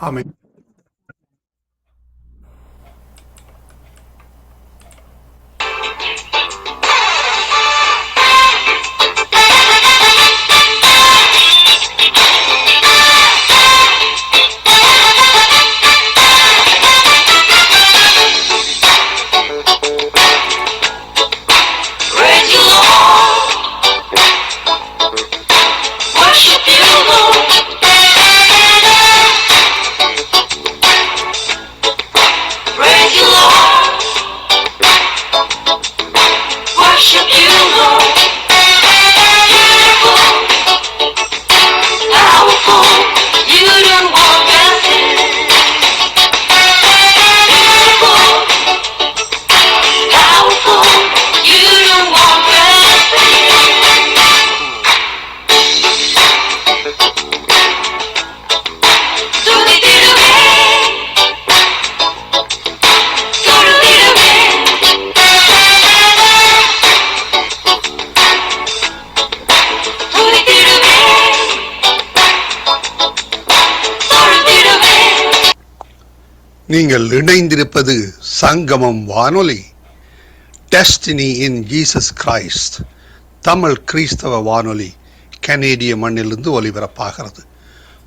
ஆமென். நீங்கள் இணைந்திருப்பது சங்கமம் வானொலி, destiny in Jesus Christ, Tamil கிறிஸ்தவ வானொலி, கனேடிய மண்ணிலிருந்து ஒலிபரப்பாகிறது.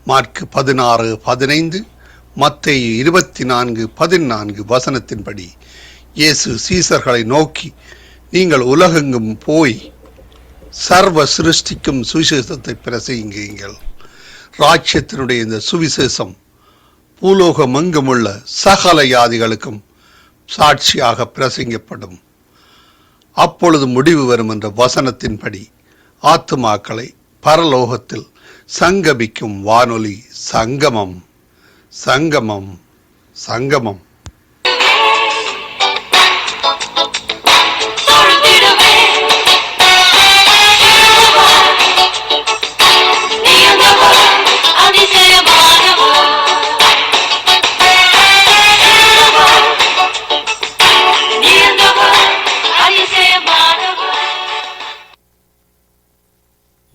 மார்க் 16:15, மத்தேயு 24:14 வசனத்தின்படி இயேசு சீசர்களை நோக்கி, நீங்கள் உலகெங்கும் போய் சர்வ சிருஷ்டிக்கும் சுவிசேஷத்தை பிரசங்கியுங்கள். ராஜ்யத்தினுடைய இந்த சுவிசேஷம் பூலோகமெங்குமுள்ள சகல ஜாதிகளுக்கும் சாட்சியாக பிரசங்கப்படும். அப்பொழுது முடிவு வரும் என்ற வசனத்தின்படி ஆத்துமாக்களை பரலோகத்தில் சங்கமிக்கும் வானொலி சங்கமம். சங்கமம் சங்கமம்.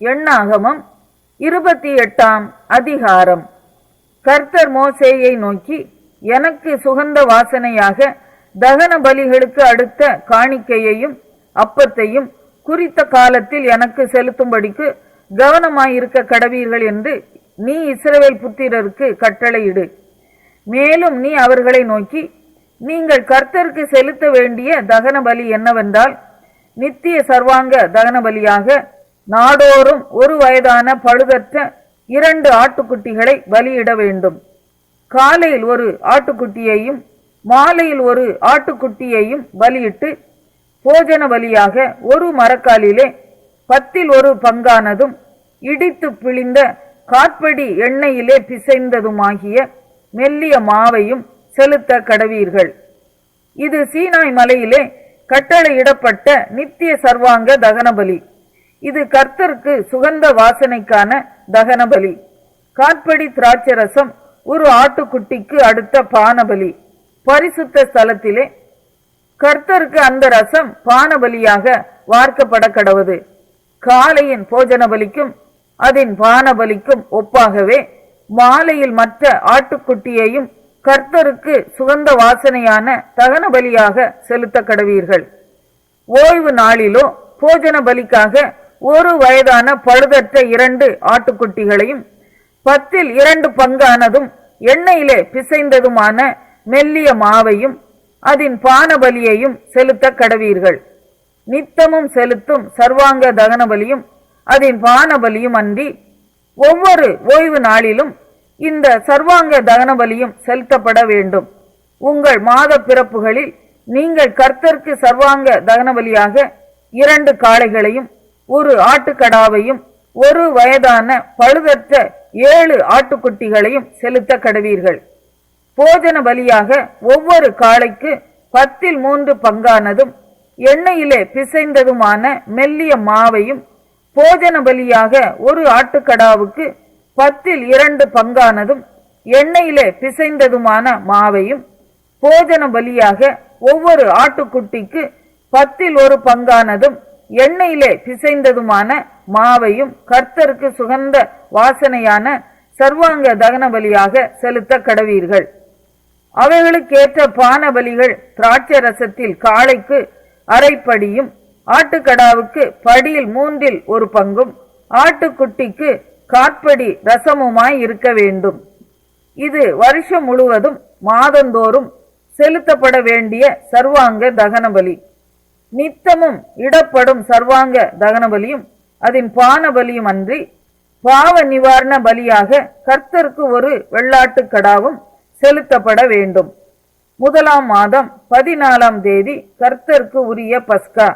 எண்ணாகமம் 28ஆம் அதிகாரம். கர்த்தர் மோசேயை நோக்கி, எனக்கு சுகந்த வாசனையாக தகன பலிகளுக்கு அடுத்த காணிக்கையையும் அப்பத்தையும் குறித்த காலத்தில் எனக்கு செலுத்தும்படிக்கு கவனமாயிருக்க கடவீர்கள் என்று நீ இஸ்ரவேல் புத்திரருக்கு கட்டளையிடு. மேலும் நீ அவர்களை நோக்கி, நீங்கள் கர்த்தருக்கு செலுத்த வேண்டிய தகன பலி என்னவென்றால், நித்திய சர்வாங்க தகன பலியாக நாடோறும் ஒரு வயதான பழுதற்ற 2 ஆட்டுக்குட்டிகளை பலியிட வேண்டும். காலையில் ஒரு ஆட்டுக்குட்டியையும் மாலையில் ஒரு ஆட்டுக்குட்டியையும் பலியிட்டு, போஜன பலியாக ஒரு மரக்காலிலே 10 பங்கானதும் இடித்து பிழிந்த காற்படி எண்ணெயிலே பிசைந்ததுமாகிய மெல்லிய மாவையும் செலுத்த கடவீர்கள். இது சீனாய் மலையிலே கட்டளையிடப்பட்ட நித்திய சர்வாங்க தகனபலி. இது கர்த்தருக்கு சுகந்த வாசனைக்கான தகனபலி. காற்படி திராட்சரசம் ஒரு ஆட்டுக்குட்டிக்கு அடுத்த பானபலி. பரிசுத்த ஸ்தலத்திலே கர்த்தருக்கு அந்த ரசம் பானபலியாக வார்க்கப்பட கடவது. காலையின் போஜன பலிக்கும் அதன் பானபலிக்கும் ஒப்பாகவே மாலையில் மற்ற ஆட்டுக்குட்டியையும் கர்த்தருக்கு சுகந்த வாசனையான தகன பலியாக செலுத்த கடவீர்கள். ஓய்வு நாளிலோ போஜன பலிக்காக ஒரு வயதான பழுதற்ற 2 ஆட்டுக்குட்டிகளையும் 10 பங்கானதும் எண்ணெயிலே பிசைந்ததுமான மெல்லிய மாவையும் அதன் பானபலியையும் செலுத்த கடவீர்கள். நித்தமும் செலுத்தும் சர்வாங்க தகனபலியும் அதன் பானபலியும் அன்றி ஒவ்வொரு ஓய்வு நாளிலும் இந்த சர்வாங்க தகனபலியும் செலுத்தப்பட வேண்டும். உங்கள் மாத பிறப்புகளில் நீங்கள் கர்த்தருக்கு சர்வாங்க தகனபலியாக 2 காளைகளையும் ஒரு ஆட்டுக்கடாவையும் ஒரு வயதான பழுதற்ற 7 ஆட்டுக்குட்டிகளையும் செலுத்த கடவீர்கள். போஜன பலியாக ஒவ்வொரு காளைக்கு 10 பங்கானதும் எண்ணெயிலே பிசைந்ததுமான மெல்லிய மாவையும், போஜன பலியாக ஒரு ஆட்டுக்கடாவுக்கு 10 பங்கானதும் எண்ணெயிலே பிசைந்ததுமான மாவையும், போஜன பலியாக ஒவ்வொரு ஆட்டுக்குட்டிக்கு 10 பங்கானதும் எண்ணெயிலே பிசைந்ததுமான மாவையும் கர்த்தருக்கு சுகந்த வாசனையான சர்வாங்க தகன பலியாக செலுத்த கடவீர்கள். அவைகளுக்கேற்ற பான பலிகள் திராட்சை ரசத்தில் காளைக்கு அரைப்படியும், ஆட்டுக்கடாவுக்கு படியில் 1/3 பங்கும், ஆட்டுக்குட்டிக்கு காற்படி ரசமுமாய் இருக்க வேண்டும். இது வருஷம் முழுவதும் மாதந்தோறும் செலுத்தப்பட வேண்டிய சர்வாங்க தகன பலி. நித்தமும் இடப்படும் சர்வாங்க தகன பலியும் அதன் பான பலியும் அன்றி பாவ நிவாரண பலியாக கர்த்தருக்கு ஒரு வெள்ளாட்டுக்கடாவும் செலுத்தப்பட வேண்டும். 1ஆம் மாதம் 14ஆம் தேதி கர்த்தருக்கு உரிய பஸ்கா.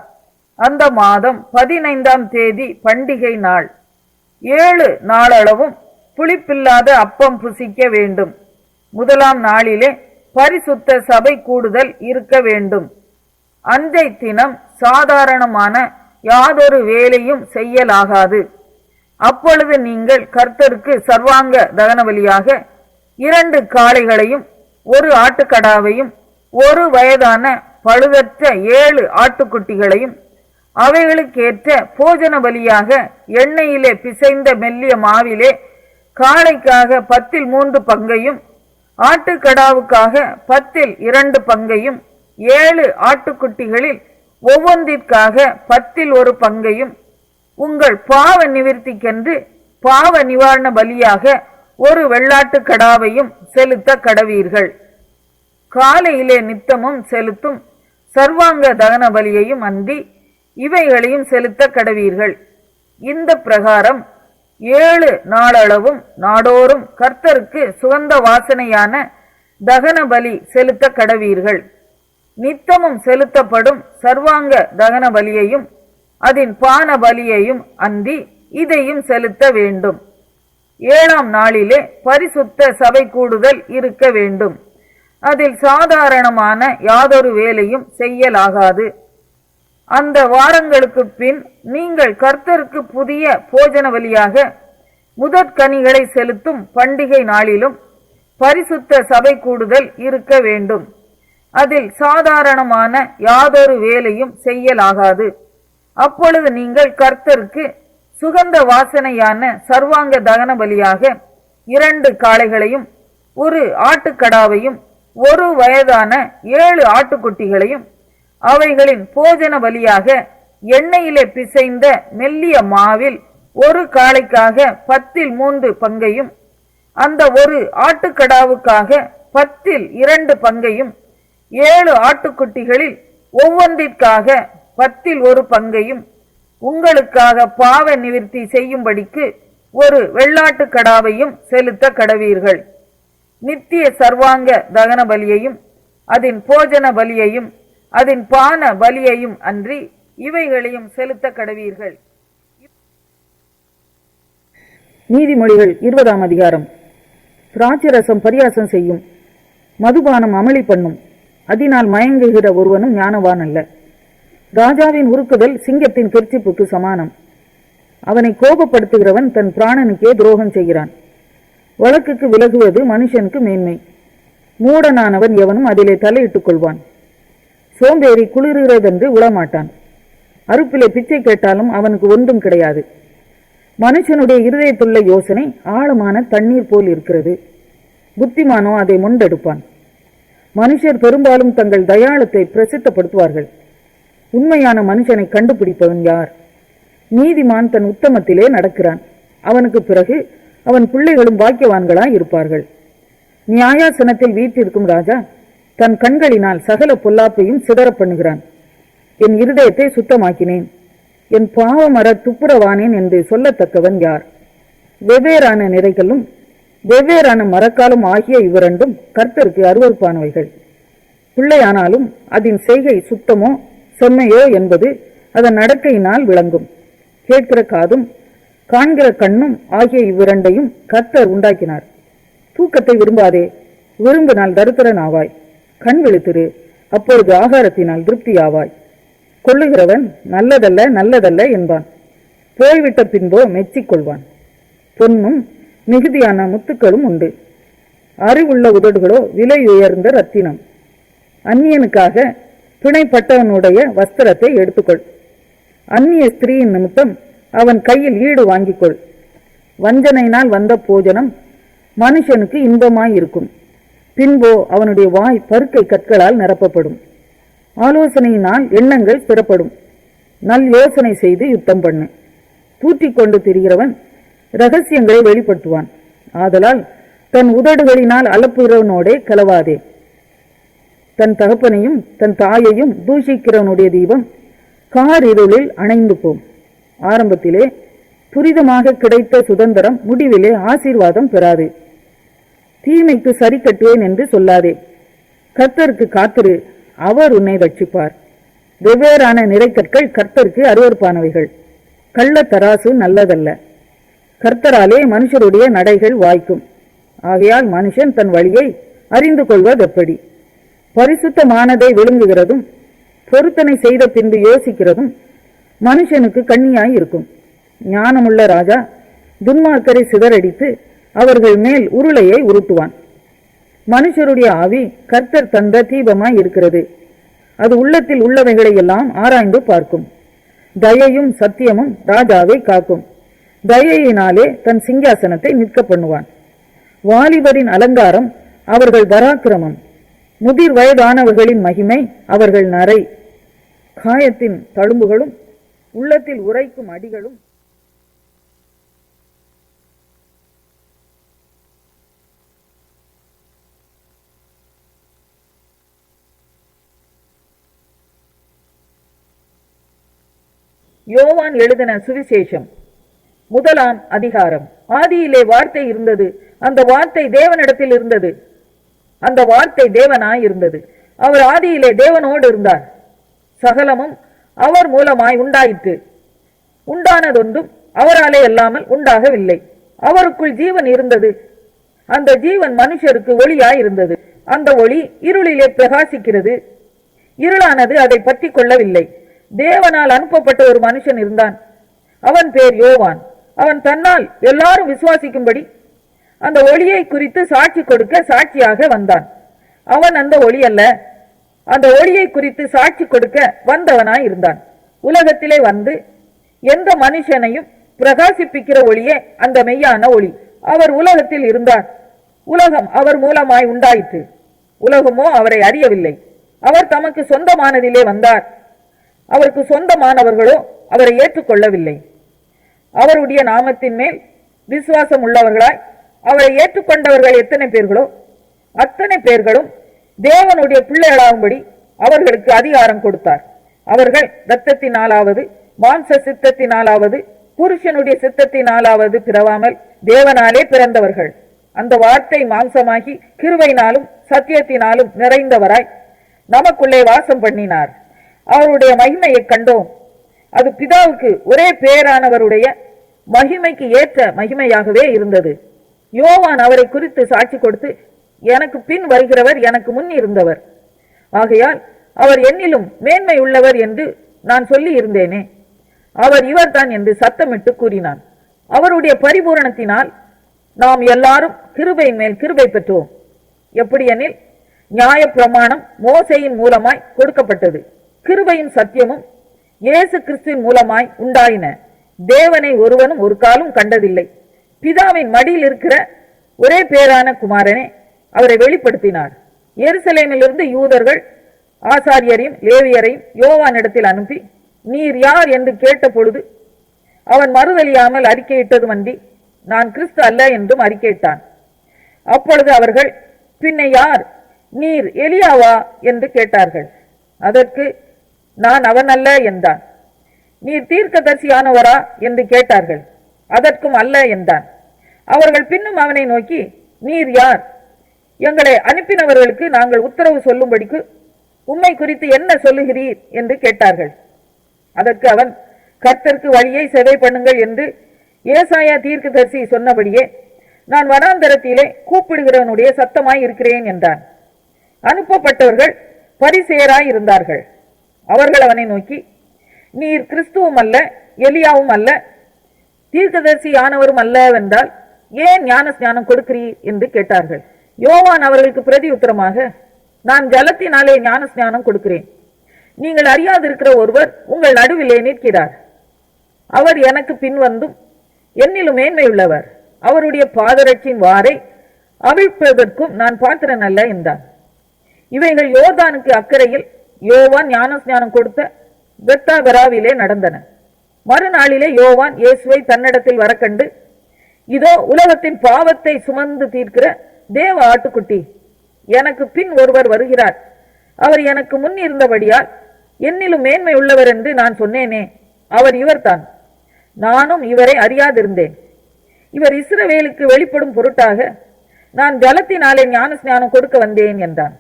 அந்த மாதம் 15ஆம் தேதி பண்டிகை நாள். 7 நாளளவும் புளிப்பில்லாத அப்பம் புசிக்க வேண்டும். 1ஆம் நாளிலே பரிசுத்த சபை கூடுதல் இருக்க வேண்டும். அன்றைய தினம் சாதாரணமான யாதொரு வேலையும் செய்யலாகாது. அப்பொழுது நீங்கள் கர்த்தருக்கு சர்வாங்க தகனபலியாக 2 காளைகளையும் 1 ஆட்டுக்கடாவையும் 1 வயதான பழுதற்ற 7 ஆட்டுக்குட்டிகளையும் அவைகளுக்கேற்ற போஜன பலியாக எண்ணெயிலே பிசைந்த மெல்லிய மாவிலே காளைக்காக 10 பங்கையும், ஆட்டுக்கடாவுக்காக 10 பங்கையும், 7 ஆட்டுக்குட்டிகளில் ஒவ்வொன்றிற்காக 10 பங்கையும், உங்கள் பாவ நிவிர்த்திக்கென்று பாவ நிவாரண பலியாக 1 வெள்ளாட்டு கடாவையும் செலுத்த கடவீர்கள். காலையிலே நித்தமும் செலுத்தும் சர்வாங்க தகன பலியையும் அன்றி இவைகளையும் செலுத்த கடவீர்கள். இந்த பிரகாரம் 7 நாளளவும் நாடோறும் கர்த்தருக்கு சுகந்த வாசனையான தகன பலி செலுத்த கடவீர்கள். நித்தமும் செலுத்தப்படும் சர்வாங்க தகன பலியையும் அதன் பான பலியையும் அன்றி இதையும் செலுத்த வேண்டும். 7ஆம் நாளிலே பரிசுத்த சபை கூடுதல் இருக்க வேண்டும். அதில் சாதாரணமான யாதொரு வேலையும் செய்யலாகாது. அந்த வாரங்களுக்கு பின் நீங்கள் கர்த்தருக்கு புதிய போஜன பலியாக முதற்கனிகளை செலுத்தும் பண்டிகை நாளிலும் பரிசுத்த சபை கூடுதல் இருக்க வேண்டும். அதில் சாதாரணமான யாதொரு வேலையும் செய்யலாகாது. அப்பொழுது நீங்கள் கர்த்தருக்கு சுகந்த வாசனையான சர்வாங்க தகன பலியாக 2 காளைகளையும் 1 ஆட்டுக்கடாவையும் 1 வயதான 7 ஆட்டுக்குட்டிகளையும் அவைகளின் போஜன பலியாக எண்ணெயிலே பிசைந்த மெல்லிய மாவில் 1 காளைக்காக 10 பங்கையும், அந்த 1 ஆட்டுக்கடாவுக்காக 10 பங்கையும், 7 ஆட்டுக்குட்டிகளில் ஒவ்வொன்றிற்காக 10 பங்கையும், உங்களுக்காக பாவ நிவிர்த்தி செய்யும்படிக்கு 1 வெள்ளாட்டு கடாவையும் செலுத்த கடவீர்கள். நித்திய சர்வாங்க தகன பலியையும் அதன் போஜன பலியையும் அதன் பான பலியையும் அன்றி இவைகளையும் செலுத்த கடவீர்கள். நீதிமொழிகள் 20ஆம் அதிகாரம். திராட்சரசம் பரியாசம் செய்யும், மதுபானம் அமளி பண்ணும், அதனால் மயங்குகிற ஒருவனும் ஞானவான் அல்ல. ராஜாவின் உருக்குதல் சிங்கத்தின் கெர்ச்சிப்புக்கு சமானம். அவனை கோபப்படுத்துகிறவன் தன் பிராணனுக்கே துரோகம் செய்கிறான். வழக்குக்கு விலகுவது மனுஷனுக்கு மேன்மை. மூடனானவன் எவனும் அதிலே தலையிட்டுக் கொள்வான். சோம்பேறி குளிர்கிறதென்று உளமாட்டான். அறுப்பிலே பிச்சை கேட்டாலும் அவனுக்கு ஒன்றும் கிடையாது. மனுஷனுடைய இருதயத்துள்ள யோசனை ஆழமான தண்ணீர் போல் இருக்கிறது. புத்திமானோ அதை முண்டெடுப்பான். மனுஷர் பெரும்பாலும் தங்கள் தயாளத்தை பிரசித்தப்படுத்துவார்கள். உண்மையான மனுஷனை கண்டுபிடிப்பவன் யார்? நீதிமான் தன் உத்தமத்திலே நடக்கிறான். அவனுக்கு பிறகு அவன் பிள்ளைகளும் பாக்கியவான்களாய் இருப்பார்கள். நியாயாசனத்தில் வீற்றிருக்கும் ராஜா தன் கண்களினால் சகல பொல்லாப்பையும் சிதற பண்ணுகிறான். என் இருதயத்தை சுத்தமாக்கினேன், என் பாவமர துப்புரவானேன் என்று சொல்லத்தக்கவன் யார்? வெவ்வேறான நிறைகளும் வெவ்வேறான மரக்காலும் ஆகிய இவ்விரண்டும் கர்த்தருக்கு அருவருப்பானவைகள். பிள்ளையானாலும் அதன் செய்கை சுத்தமோ செம்மையோ என்பது அதன் நடக்கையினால் விளங்கும். கேட்கிற காதும் காண்கிற கண்ணும் ஆகிய இவ்விரண்டையும் கர்த்தர் உண்டாக்கினார். தூக்கத்தை விரும்பாதே, விரும்பினால் தரித்திரன் ஆவாய். கண் விழித்திரு, அப்பொழுது ஆகாரத்தினால் திருப்தியாவாய். கொள்ளுகிறவன் நல்லதல்ல நல்லதல்ல என்பான், போய்விட்ட பின்போ மெச்சிக்கொள்வான். பொன்னும் மிகுதியான முத்துக்களும் உண்டு, அறிவுள்ள உதடுகளோ விலை உயர்ந்த ரத்தினம். அந்நியனுக்காக பிணைப்பட்டவனுடைய வஸ்திரத்தை எடுத்துக்கொள். அந்நிய ஸ்திரீயின் நிமித்தம் அவன் கையில் ஈடு வாங்கிக்கொள். வஞ்சனையினால் வந்த போஜனம் மனுஷனுக்கு இன்பமாயிருக்கும். பின்போ அவனுடைய வாய் பருக்கை கற்களால் நிரப்பப்படும். ஆலோசனையினால் எண்ணங்கள் ஸ்திரப்படும். நல் யோசனை செய்து யுத்தம் பண்ணு. தூற்றிக்கொண்டு திரிகிறவன் இரகசியங்களை வெளிப்படுத்துவான். ஆதலால் தன் உதடுகளினால் அலப்புகிறவனோடே கலவாதே. தன் தகப்பனையும் தன் தாயையும் தூஷிக்கிறவனுடைய தீபம் கார் இருளில் அணைந்து போம். ஆரம்பத்திலே துரிதமாக கிடைத்த சுதந்திரம் முடிவிலே ஆசீர்வாதம் பெறாது. தீமைக்கு சரி கட்டுவேன் என்று சொல்லாதே. கர்த்தருக்கு காத்திரு, அவர் உன்னை ரட்சிப்பார். வெவ்வேறான நிறைக்கற்கள் கர்த்தருக்கு அருவருப்பானவைகள். கள்ள தராசு நல்லதல்ல. கர்த்தராலே மனுஷருடைய நடைகள் வாய்க்கும். ஆகையால் மனுஷன் தன் வழியை அறிந்து கொள்வதெப்படி? பரிசுத்தமானதை விழுங்குகிறதும் பொருத்தனை செய்த பின்பு யோசிக்கிறதும் மனுஷனுக்கு கண்ணியாய் இருக்கும். ஞானமுள்ள ராஜா துன்மார்க்கரை சிதறடித்து அவர்கள் மேல் உருளையை உருட்டுவான். மனுஷருடைய ஆவி கர்த்தர் தந்த தீபமாய் இருக்கிறது. அது உள்ளத்தில் உள்ளவைகளை எல்லாம் ஆராய்ந்து பார்க்கும். தயையும் சத்தியமும் ராஜாவை காக்கும். தயையினாலே தன் சிங்காசனத்தை நிற்க பண்ணுவான். வாலிபரின் அலங்காரம் அவர்கள் பராக்கிரமம். முதிர் வயதானவர்களின் மகிமை அவர்கள் நரை. காயத்தின் தழும்புகளும் உள்ளத்தில் உரைக்கும் அடிகளும் யோவான் எழுதின சுவிசேஷம் 1 அதிகாரம். ஆதியிலே வார்த்தை இருந்தது, அந்த வார்த்தை தேவனிடத்தில் இருந்தது, அந்த வார்த்தை தேவனாய் இருந்தது. அவர் ஆதியிலே தேவனோடு இருந்தார். சகலமும் அவர் மூலமாய் உண்டாயிற்று. உண்டானதொன்றும் அவராலே அல்லாமல் உண்டாகவில்லை. அவருக்குள் ஜீவன் இருந்தது. அந்த ஜீவன் மனுஷருக்கு ஒளியாய் இருந்தது. அந்த ஒளி இருளிலே பிரகாசிக்கிறது. இருளானது அதை பற்றி கொள்ளவில்லை. தேவனால் அனுப்பப்பட்ட ஒரு மனுஷன் இருந்தான். அவன் பேர் யோவான். அவன் தன்னால் எல்லாரும் விசுவாசிக்கும்படி அந்த ஒளியை குறித்து சாட்சி கொடுக்க சாட்சியாக வந்தான். அவன் அந்த ஒளி அல்ல, அந்த ஒளியை குறித்து சாட்சி கொடுக்க வந்தவனாய் இருந்தான். உலகத்திலே வந்து எந்த மனுஷனையும் பிரகாசிப்பிக்கிற ஒளியே அந்த மெய்யான ஒளி. அவர் உலகத்தில் இருந்தார். உலகம் அவர் மூலமாய் உண்டாயிற்று. உலகமோ அவரை அறியவில்லை. அவர் தமக்கு சொந்தமானதிலே வந்தார். அவருக்கு சொந்தமானவர்களோ அவரை ஏற்றுக்கொள்ளவில்லை. அவருடைய நாமத்தின் மேல் விசுவாசம் உள்ளவர்களாய் அவரை ஏற்றுக்கொண்டவர்கள் எத்தனை பேர்களோ அத்தனை பேர்களும் தேவனுடைய பிள்ளைகளாகும்படி அவர்களுக்கு அதிகாரம் கொடுத்தார். அவர்கள் இரத்தத்தினாலாவது மாம்ச சித்தத்தினாலாவது புருஷனுடைய சித்தத்தினாலாவது பிறவாமல் தேவனாலே பிறந்தவர்கள். அந்த வார்த்தை மாம்சமாகி கிருபையினாலும் சத்தியத்தினாலும் நிறைந்தவராய் நமக்குள்ளே வாசம் பண்ணினார். அவருடைய மகிமையை கண்டோம். அது பிதாவுக்கு ஒரே பேரானவருடைய மகிமைக்கு ஏற்ற மகிமையாகவே இருந்தது. யோவான் அவரை குறித்து சாட்சி கொடுத்து, எனக்கு பின் வருகிறவர் எனக்கு முன் இருந்தவர், ஆகையால் அவர் என்னிலும் மேன்மை உள்ளவர் என்று நான் சொல்லி இருந்தேனே, அவர் இவர்தான் என்று சத்தமிட்டு கூறினான். அவருடைய பரிபூரணத்தினால் நாம் எல்லாரும் கிருபை மேல் கிருபை பெற்றோம். எப்படியெனில் நியாய பிரமாணம் மோசேயின் மூலமாய் கொடுக்கப்பட்டது. கிருபையும் சத்தியமும் இயேசு கிறிஸ்துவின் மூலமாய் உண்டாயின. தேவனை ஒருவனும் ஒரு காலும் கண்டதில்லை. பிதாவின் மடியில் இருக்கிற ஒரே பேரான குமாரனே அவரை வெளிப்படுத்தினார். எருசலேமிலிருந்து யூதர்கள் ஆசாரியரையும் லேவியரையும் யோவானிடத்தில் அனுப்பி, நீர் யார் என்று கேட்ட பொழுது அவன் மறுதலியாமல் அறிக்கையிட்டதுமன்றி நான் கிறிஸ்து அல்ல என்றும் அறிக்கையிட்டான். அப்பொழுது அவர்கள், பின்ன யார், நீர் எலியாவா என்று கேட்டார்கள். அதற்கு நான் அவன் அல்ல என்றான். நீர் தீர்க்கதரிசியானவரா என்று கேட்டார்கள். அதற்கும் அல்ல என்றான். அவர்கள் பின்னும் அவனை நோக்கி, நீர் யார், எங்களை அனுப்பினவர்களுக்கு நாங்கள் உத்தரவு சொல்லும்படிக்கு உம்மை குறித்து என்ன சொல்லுகிறீர் என்று கேட்டார்கள். அதற்கு அவன், கர்த்தருக்கு வழியை செவை பண்ணுங்கள் என்று ஏசாயா தீர்க்கதரிசி சொன்னபடியே நான் வனாந்தரத்திலே கூப்பிடுகிறவனுடைய சத்தமாய் இருக்கிறேன் என்றான். அனுப்பப்பட்டவர்கள் பரிசேயராய் இருந்தார்கள். அவர்கள் அவனை நோக்கி, நீர் கிறிஸ்துவும் அல்ல எலியாவும் அல்ல தீர்க்கதரிசி ஆனவரும் அல்ல வென்றால் ஏன் ஞான ஸ்நானம் கொடுக்கிறீர் என்று கேட்டார்கள். யோவான் அவர்களுக்கு பிரதி உத்தரமாக, நான் ஜலத்தினாலே ஞான ஸ்நானம் கொடுக்கிறேன். நீங்கள் அறியாதிருக்கிற ஒருவர் உங்கள் நடுவிலே நிற்கிறார். அவர் எனக்கு பின் வந்தும் என்னிலும் மேன்மை உள்ளவர். அவருடைய பாதரட்சின் வாரை அவிழ்ப்பதற்கும் நான் பாத்திரன் அல்ல என்றான். இவைகள் யோர்தானுக்கு அக்கறையில் யோவான் ஞானஸ்நானம் கொடுத்த பெத்தாபராவிலே நடந்தன. மறுநாளிலே யோவான் இயேசுவை தன்னிடத்தில் வரக்கண்டு, இதோ உலகத்தின் பாவத்தை சுமந்து தீர்க்கிற தேவ ஆட்டுக்குட்டி, எனக்கு பின் ஒருவர் வருகிறார், அவர் எனக்கு முன் இருந்தபடியால் என்னிலும் மேன்மை உள்ளவர் என்று நான் சொன்னேனே, அவர் இவர்தான். நானும் இவரை அறியாதிருந்தேன். இவர் இஸ்ரவேலுக்கு வெளிப்படும் பொருட்டாக நான் ஜலத்தினாலே ஞானஸ்நானம் கொடுக்க வந்தேன் என்றான்.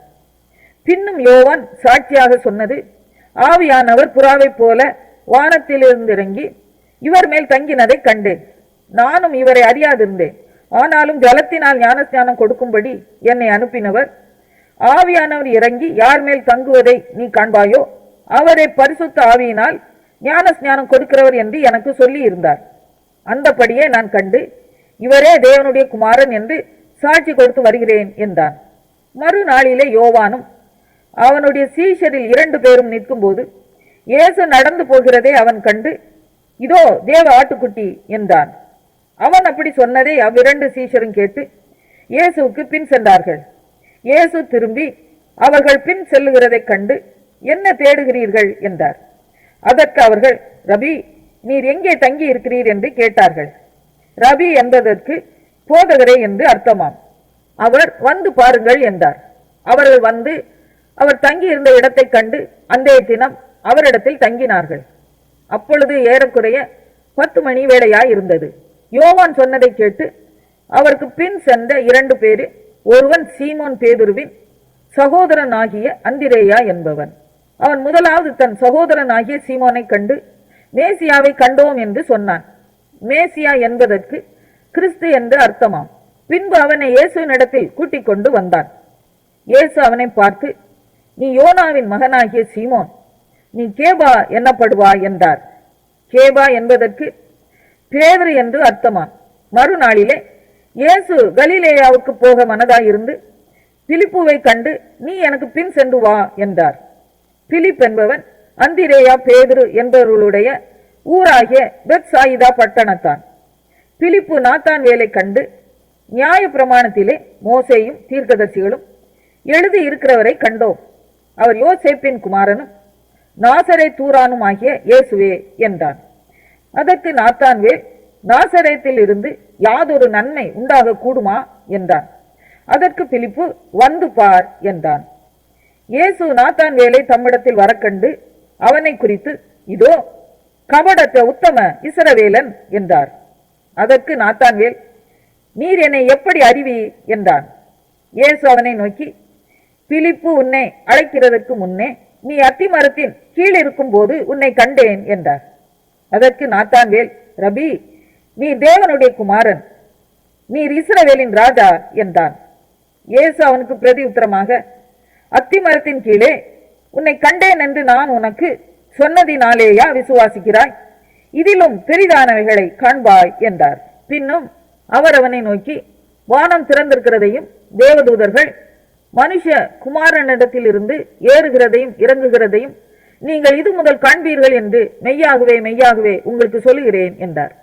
பின்னும் யோவான் சாட்சியாக சொன்னது, ஆவியானவர் புறாவை போல வானத்திலிருந்து இறங்கி இவர் மேல் தங்கினதை கண்டேன். நானும் இவரை அறியாதிருந்தேன். ஆனாலும் ஜலத்தினால் ஞானஸ்நானம் கொடுக்கும்படி என்னை அனுப்பினவர், ஆவியானவர் இறங்கி யார் மேல் தங்குவதை நீ காண்பாயோ அவரை பரிசுத்த ஆவியினால் ஞானஸ்நானம் கொடுக்கிறவர் என்று எனக்கு சொல்லி இருந்தார். அந்தபடியே நான் கண்டு இவரே தேவனுடைய குமாரன் என்று சாட்சி கொடுத்து வருகிறேன் என்றான். மறுநாளிலே யோவானும் அவனுடைய சீஷரில் 2 பேரும் நிற்கும்போது இயேசு நடந்து போகிறதை அவன் கண்டு, இதோ தேவ ஆட்டுக்குட்டி என்றான். அவன் அப்படி சொன்னதை அவ்விரண்டு சீஷரும் கேட்டு இயேசுவுக்கு பின் சென்றார்கள். இயேசு திரும்பி அவர்கள் பின் செல்லுகிறதைக் கண்டு, என்ன தேடுகிறீர்கள் என்றார். அதற்கு அவர்கள், ரபி, நீர் எங்கே தங்கி இருக்கிறீர் என்று கேட்டார்கள். ரபி என்பதற்கு போதகரே என்று அர்த்தமாம். அவர் வந்து பாருங்கள் என்றார். அவர்கள் வந்து அவர் தங்கி இருந்த இடத்தை கண்டு அன்றைய தினம் அவரிடத்தில் தங்கினார்கள். அப்பொழுது ஏறக்குறைய 10 மணி வேளையாய் இருந்தது. யோவான் சொன்னதை கேட்டு அவருக்கு பின் சென்ற 2 பேர், ஒருவன் சீமோன் பேதுருவின் சகோதரன் ஆகிய அந்திரேயா என்பவன். அவன் முதலாவது தன் சகோதரன் ஆகிய சீமோனை கண்டு மேசியாவை கண்டோம் என்று சொன்னான். மேசியா என்பதற்கு கிறிஸ்து என்று அர்த்தமாம். பின்பு அவனை இயேசுவினிடத்தில் கூட்டிக் கொண்டு வந்தான். இயேசு அவனை பார்த்து, நீ யோனாவின் மகனாகிய சீமோன், நீ கேபா என்னப்படுவாய் என்றார். கேபா என்பதற்கு பேதுரு என்று அர்த்தமாம். மறுநாளிலே இயேசு கலிலேயாவுக்கு போக மனதாயிருந்து பிலிப்புவை கண்டு, நீ எனக்கு பின் சென்று வா என்றார். பிலிப் என்பவன் அந்திரேயா பேதுரு என்பவர்களுடைய ஊராகிய பெத்சாயிதா பட்டணத்தான். பிலிப்பு நாத்தான் வேலை கண்டு, நியாய பிரமாணத்திலே மோசேயும் தீர்க்கதரிசிகளும் எழுதி இருக்கிறவரை கண்டோம், அவர் யோசேப்பின் குமாரனும் நாசரேத்தூரானும் ஆகிய இயேசுவே என்றான். அதற்கு நாத்தான்வேல், நாசரேத்தில் இருந்து யாதொரு நன்மை உண்டாக கூடுமா என்றான். அதற்கு பிலிப்பு, வந்து பார் என்றான். இயேசு நாத்தான்வேலை தம்மிடத்தில் வரக்கண்டு அவனை குறித்து, இதோ கபடற்ற உத்தம இஸ்ரவேலன் என்றார். அதற்கு நாத்தான்வேல், நீர் என்னை எப்படி அறிவீர் என்றான். இயேசு அவனை நோக்கி, பிலிப்பு உன்னை அழைக்கிறதற்கு முன்னே நீ அத்திமரத்தின் கீழ் இருக்கும் போது உன்னை கண்டேன் என்றார். அதற்கு நாத்தான்வேல், ரபி, நீ தேவனுடைய குமாரன், நீர் இஸ்ரவேலின் ராஜா என்றான். இயேசு அவனுக்கு பிரதி உத்தரமாக, அத்திமரத்தின் கீழே உன்னை கண்டேன் என்று நான் உனக்கு சொன்னதினாலேயா விசுவாசிக்கிறாய்? இதிலும் பெரிதானவைகளை காண்பாய் என்றார். பின்னும் அவர் அவனை நோக்கி, வானம் திறந்திருக்கிறதையும் தேவதூதர்கள் மனுஷ குமாரனிடத்தில் இருந்து ஏறுகிறதையும் இறங்குகிறதையும் நீங்கள் இது முதல் காண்பீர்கள் என்று மெய்யாகவே மெய்யாகவே உங்களுக்கு சொல்லுகிறேன் என்றார்.